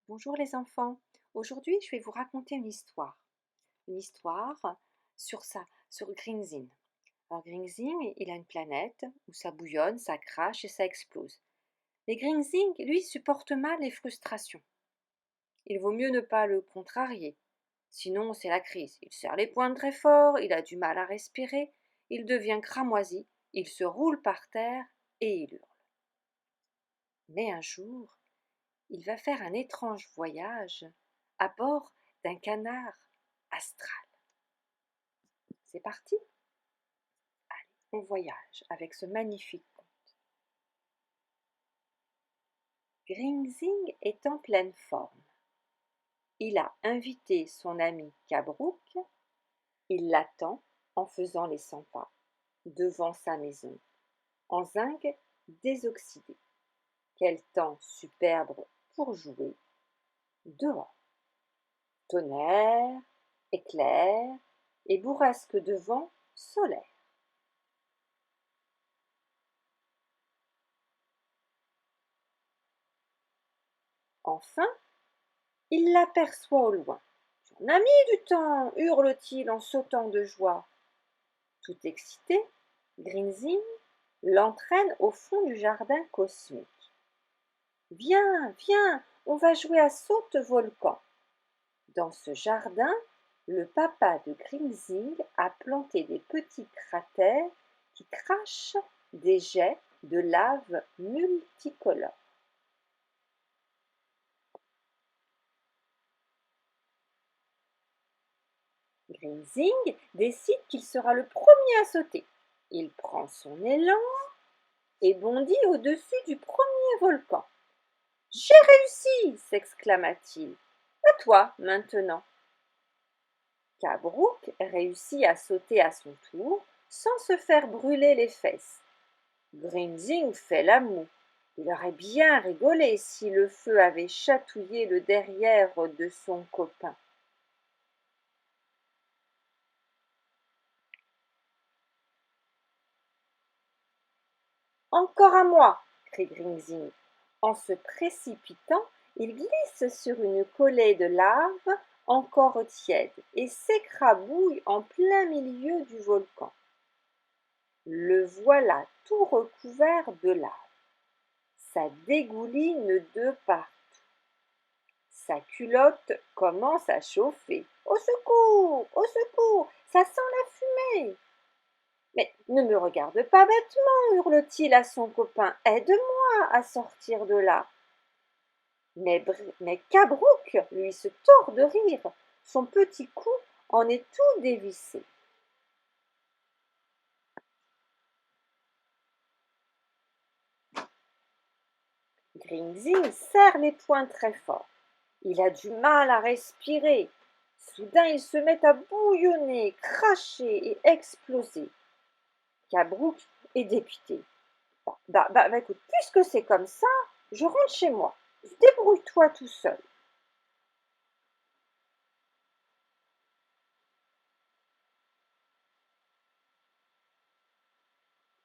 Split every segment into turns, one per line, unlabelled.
Bonjour les enfants. Aujourd'hui, je vais vous raconter une histoire. Une histoire sur Gringzin. Alors Gringzin, il a une planète où ça bouillonne, ça crache et ça explose. Mais Gringzin, lui, supporte mal les frustrations. Il vaut mieux ne pas le contrarier. Sinon, c'est la crise. Il serre les poings très fort, il a du mal à respirer, il devient cramoisi, il se roule par terre et il hurle. Mais un jour, il va faire un étrange voyage à bord d'un canard astral. C'est parti? Allez, on voyage avec ce magnifique conte. Gringzing est en pleine forme. Il a invité son ami Kabrouk. Il l'attend en faisant les 100 pas devant sa maison, en zinc désoxydé. Quel temps superbe pour jouer dehors. Tonnerre, éclair et bourrasque de vent solaire. Enfin, il l'aperçoit au loin. Son ami du temps, hurle-t-il en sautant de joie. Tout excité, Grinzing l'entraîne au fond du jardin cosmique. Viens, viens, on va jouer à saute-volcan. Dans ce jardin, le papa de Grinzing a planté des petits cratères qui crachent des jets de lave multicolores. Grinzing décide qu'il sera le premier à sauter. Il prend son élan et bondit au-dessus du premier volcan. J'ai réussi, s'exclama-t-il. À toi maintenant. Kabrouk réussit à sauter à son tour sans se faire brûler les fesses. Grinzing fait la moue. Il aurait bien rigolé si le feu avait chatouillé le derrière de son copain. Encore à moi, crie Grinzing. En se précipitant, il glisse sur une collée de lave encore tiède et s'écrabouille en plein milieu du volcan. Le voilà tout recouvert de lave. Ça dégouline de partout. Sa culotte commence à chauffer. Au secours! Au secours! Ça sent la fumée! Mais ne me regarde pas bêtement, hurle-t-il à son copain. Aide-moi à sortir de là. Mais Kabrouk, lui, se tord de rire. Son petit cou en est tout dévissé. Grinzing serre les poings très fort. Il a du mal à respirer. Soudain, il se met à bouillonner, cracher et exploser. Kabrouk est dépité. Écoute, puisque c'est comme ça, je rentre chez moi. Débrouille-toi tout seul.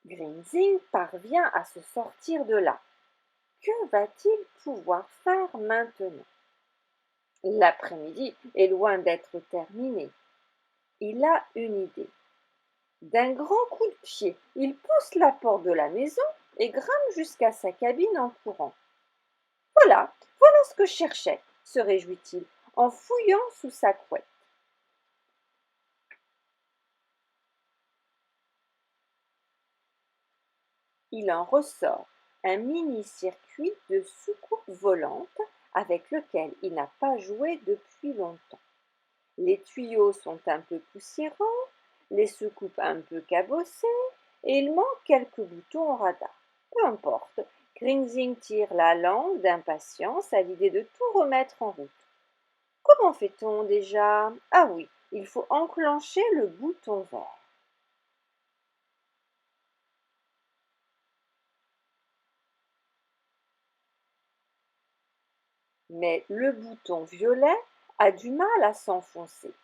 Grinzing parvient à se sortir de là. Que va-t-il pouvoir faire maintenant? L'après-midi est loin d'être terminé. Il a une idée. D'un grand coup de pied, il pousse la porte de la maison et grimpe jusqu'à sa cabine en courant. Voilà, voilà ce que je cherchais, se réjouit-il, en fouillant sous sa couette. Il en ressort un mini-circuit de soucoupe volante avec lequel il n'a pas joué depuis longtemps. Les tuyaux sont un peu poussiéreux, les soucoupes un peu cabossées, et il manque quelques boutons au radar. Peu importe, Grinzing tire la langue d'impatience à l'idée de tout remettre en route. Comment fait-on déjà? Ah oui, il faut enclencher le bouton vert. Mais le bouton violet a du mal à s'enfoncer.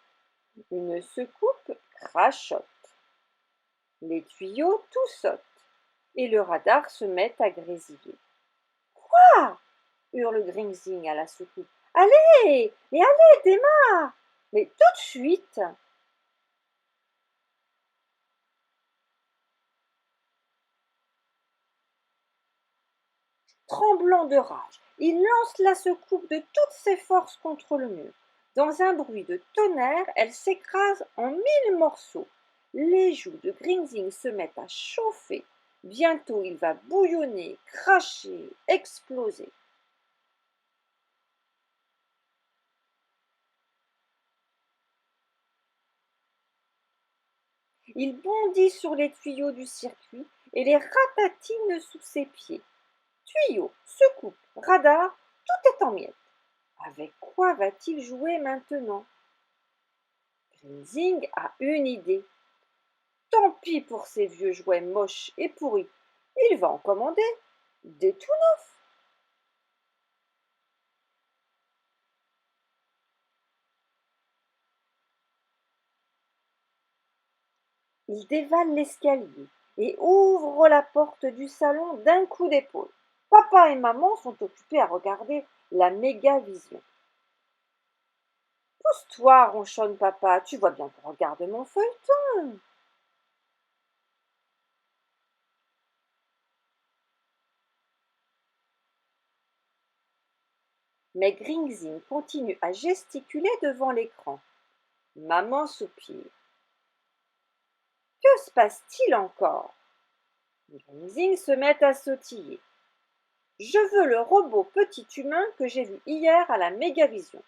Une secoupe crachote. Les tuyaux tout sautent et le radar se met à grésiller. Quoi? Hurle Grinzing à la secoupe. Allez, mais allez, démarre! Mais tout de suite! Tremblant de rage, il lance la secoupe de toutes ses forces contre le mur. Dans un bruit de tonnerre, elle s'écrase en 1000 morceaux. Les joues de Grinzing se mettent à chauffer. Bientôt il va bouillonner, cracher, exploser. Il bondit sur les tuyaux du circuit et les ratatine sous ses pieds. Tuyaux, secoupe, radar, tout est en miettes. Avec quoi va-t-il jouer maintenant? Grinzing a une idée. Tant pis pour ces vieux jouets moches et pourris. Il va en commander des tout neufs. Il dévale l'escalier et ouvre la porte du salon d'un coup d'épaule. Papa et maman sont occupés à regarder la méga vision. Pousse-toi, ronchonne papa, tu vois bien qu'on regarde mon feuilleton. Mais Gringzing continue à gesticuler devant l'écran. Maman soupire. Que se passe-t-il encore? Gringzing se met à sautiller. Je veux le robot petit humain que j'ai vu hier à la Mégavision.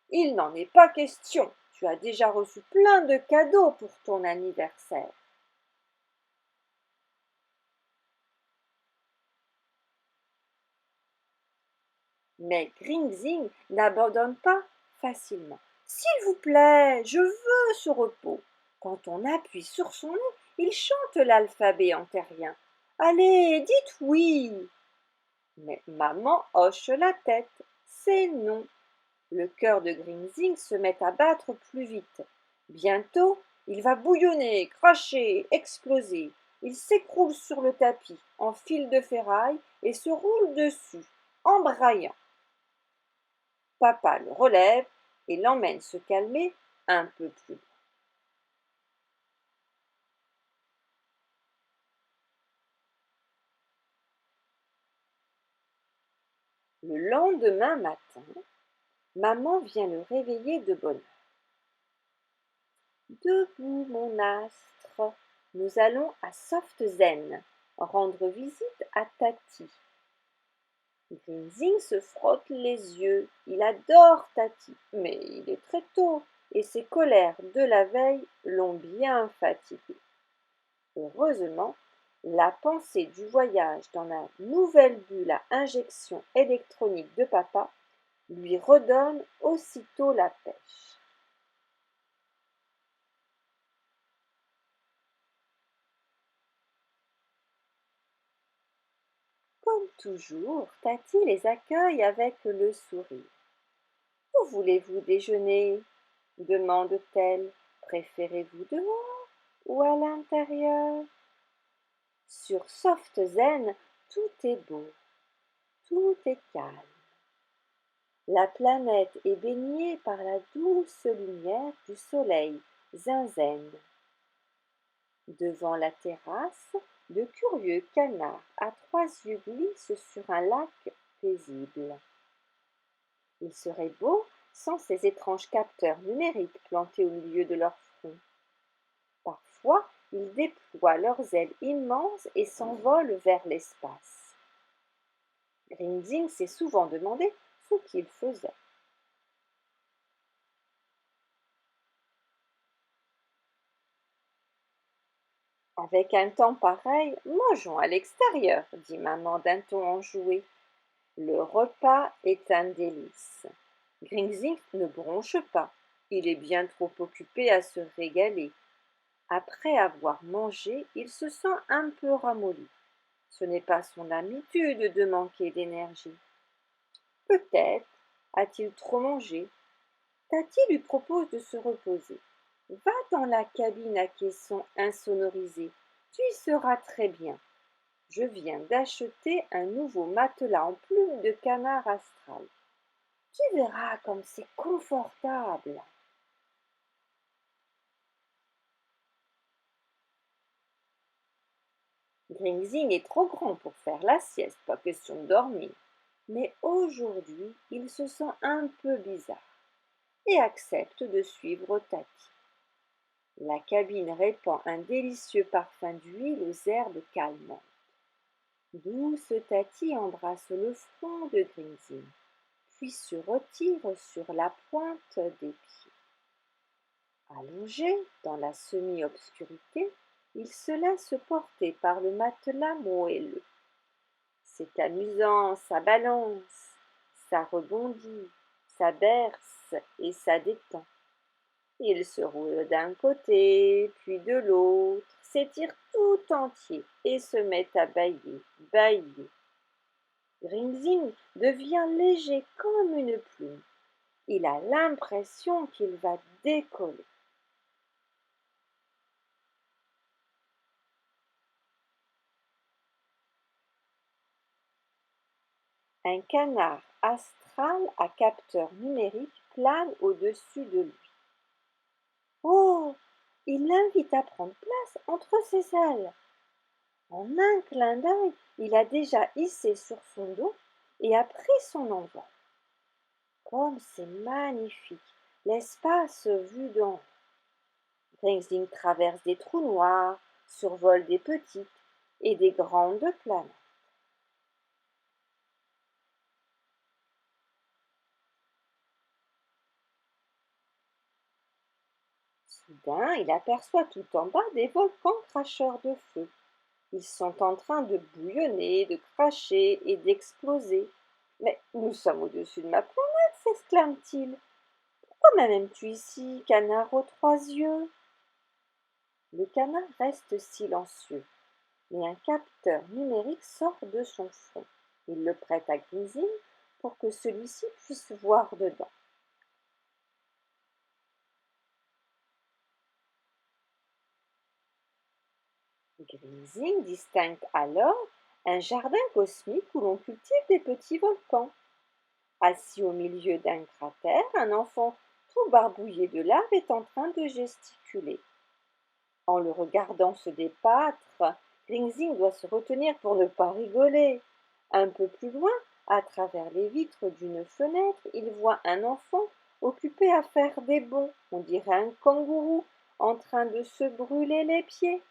Il n'en est pas question. Tu as déjà reçu plein de cadeaux pour ton anniversaire. Mais Gringzing n'abandonne pas facilement. S'il vous plaît, je veux ce repos. Quand on appuie sur son nom, il chante l'alphabet en terrien. Allez, dites oui. Mais maman hoche la tête. C'est non. Le cœur de Grinzing se met à battre plus vite. Bientôt, il va bouillonner, cracher, exploser. Il s'écroule sur le tapis en fil de ferraille et se roule dessus, en braillant. Papa le relève et l'emmène se calmer un peu plus loin. Le lendemain matin, maman vient le réveiller de bonne heure. Debout, mon astre, nous allons à Soft-Zen rendre visite à Tati. Grinzing se frotte les yeux. Il adore Tati, mais il est très tôt et ses colères de la veille l'ont bien fatigué. Heureusement, la pensée du voyage dans la nouvelle bulle à injection électronique de papa lui redonne aussitôt la pêche. Comme toujours, Tati les accueille avec le sourire. Où voulez-vous déjeuner? Demande-t-elle. Préférez-vous dehors ou à l'intérieur? Sur Soft Zen, tout est beau, tout est calme. La planète est baignée par la douce lumière du soleil zinzène. Devant la terrasse, de curieux canards à 3 yeux glissent sur un lac paisible. Il serait beau sans ces étranges capteurs numériques plantés au milieu de leur front. Parfois, ils déploient leurs ailes immenses et s'envolent vers l'espace. Grinzing s'est souvent demandé ce qu'ils faisaient. Avec un temps pareil, mangeons à l'extérieur, dit maman d'un ton enjoué. Le repas est un délice. Grinzing ne bronche pas. Il est bien trop occupé à se régaler. Après avoir mangé, il se sent un peu ramolli. Ce n'est pas son habitude de manquer d'énergie. Peut-être a-t-il trop mangé. Tati lui propose de se reposer. Va dans la cabine à caisson insonorisée. Tu y seras très bien. Je viens d'acheter un nouveau matelas en plume de canard astral. Tu verras comme c'est confortable. Grinzing est trop grand pour faire la sieste, pas question de dormir. Mais aujourd'hui, il se sent un peu bizarre et accepte de suivre Tati. La cabine répand un délicieux parfum d'huile aux herbes calmantes. Douce Tati embrasse le front de Grinzing, puis se retire sur la pointe des pieds. Allongé dans la semi-obscurité, il se laisse porter par le matelas moelleux. C'est amusant, ça balance, ça rebondit, ça berce et ça détend. Il se roule d'un côté, puis de l'autre, s'étire tout entier et se met à bâiller, bâiller. Grinzing devient léger comme une plume. Il a l'impression qu'il va décoller. Un canard astral à capteur numérique plane au-dessus de lui. Oh! Il l'invite à prendre place entre ses ailes. En un clin d'œil, il a déjà hissé sur son dos et a pris son envol. Comme c'est magnifique, l'espace vu d'en haut. Grinzing traverse des trous noirs, survole des petites et des grandes planètes. Soudain, il aperçoit tout en bas des volcans cracheurs de feu. Ils sont en train de bouillonner, de cracher et d'exploser. Mais nous sommes au-dessus de ma planète, s'exclame-t-il. Pourquoi m'amènes-tu ici, canard aux trois yeux? Le canard reste silencieux, mais un capteur numérique sort de son front. Il le prête à Grinzing pour que celui-ci puisse voir dedans. Grinzing distingue alors un jardin cosmique où l'on cultive des petits volcans. Assis au milieu d'un cratère, un enfant tout barbouillé de lave est en train de gesticuler. En le regardant se débattre, Grinzing doit se retenir pour ne pas rigoler. Un peu plus loin, à travers les vitres d'une fenêtre, il voit un enfant occupé à faire des bonds, on dirait un kangourou, en train de se brûler les pieds.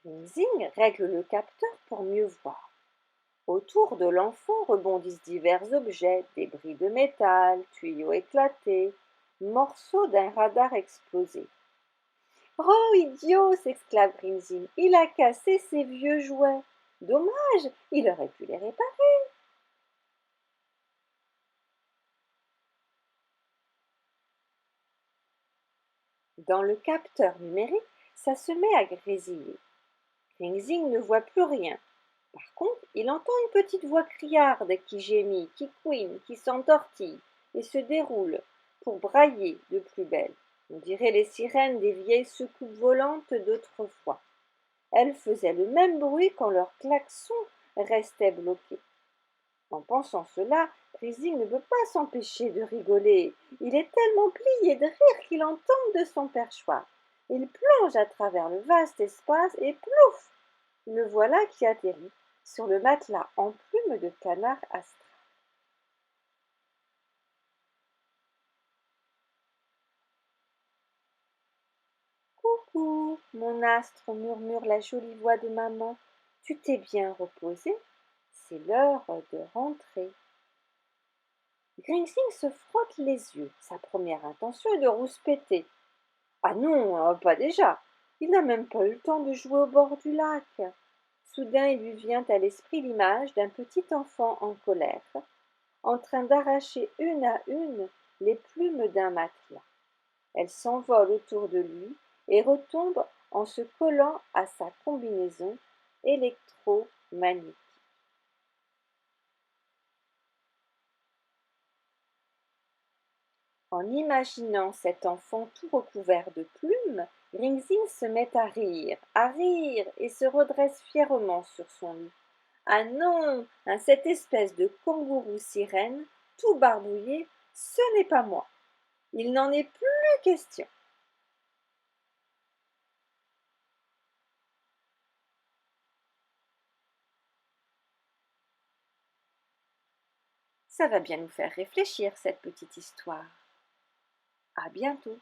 Grinzing règle le capteur pour mieux voir. Autour de l'enfant rebondissent divers objets, débris de métal, tuyaux éclatés, morceaux d'un radar explosé. Oh, idiot! S'exclame Grinzing. Il a cassé ses vieux jouets. Dommage, il aurait pu les réparer. Dans le capteur numérique, ça se met à grésiller. Grinzing ne voit plus rien. Par contre, il entend une petite voix criarde qui gémit, qui couine, qui s'entortille et se déroule pour brailler de plus belle. On dirait les sirènes des vieilles soucoupes volantes d'autrefois. Elles faisaient le même bruit quand leur klaxon restait bloqué. En pensant cela, Grising ne peut pas s'empêcher de rigoler. Il est tellement plié de rire qu'il en tombe de son perchoir. Il plonge à travers le vaste espace et plouf! Le voilà qui atterrit sur le matelas en plume de canard astral. Coucou, mon astre, murmure la jolie voix de maman. Tu t'es bien reposé? C'est l'heure de rentrer. Gringsing se frotte les yeux. Sa première intention est de rouspéter. Ah non, pas déjà. Il n'a même pas eu le temps de jouer au bord du lac. Soudain, il lui vient à l'esprit l'image d'un petit enfant en colère, en train d'arracher une à une les plumes d'un matelas. Elles s'envolent autour de lui et retombent en se collant à sa combinaison électromagnétique. En imaginant cet enfant tout recouvert de plumes, Grinzing se met à rire, et se redresse fièrement sur son lit. Ah non, hein, cette espèce de kangourou sirène, tout barbouillé, ce n'est pas moi. Il n'en est plus question. Ça va bien nous faire réfléchir, cette petite histoire. À bientôt.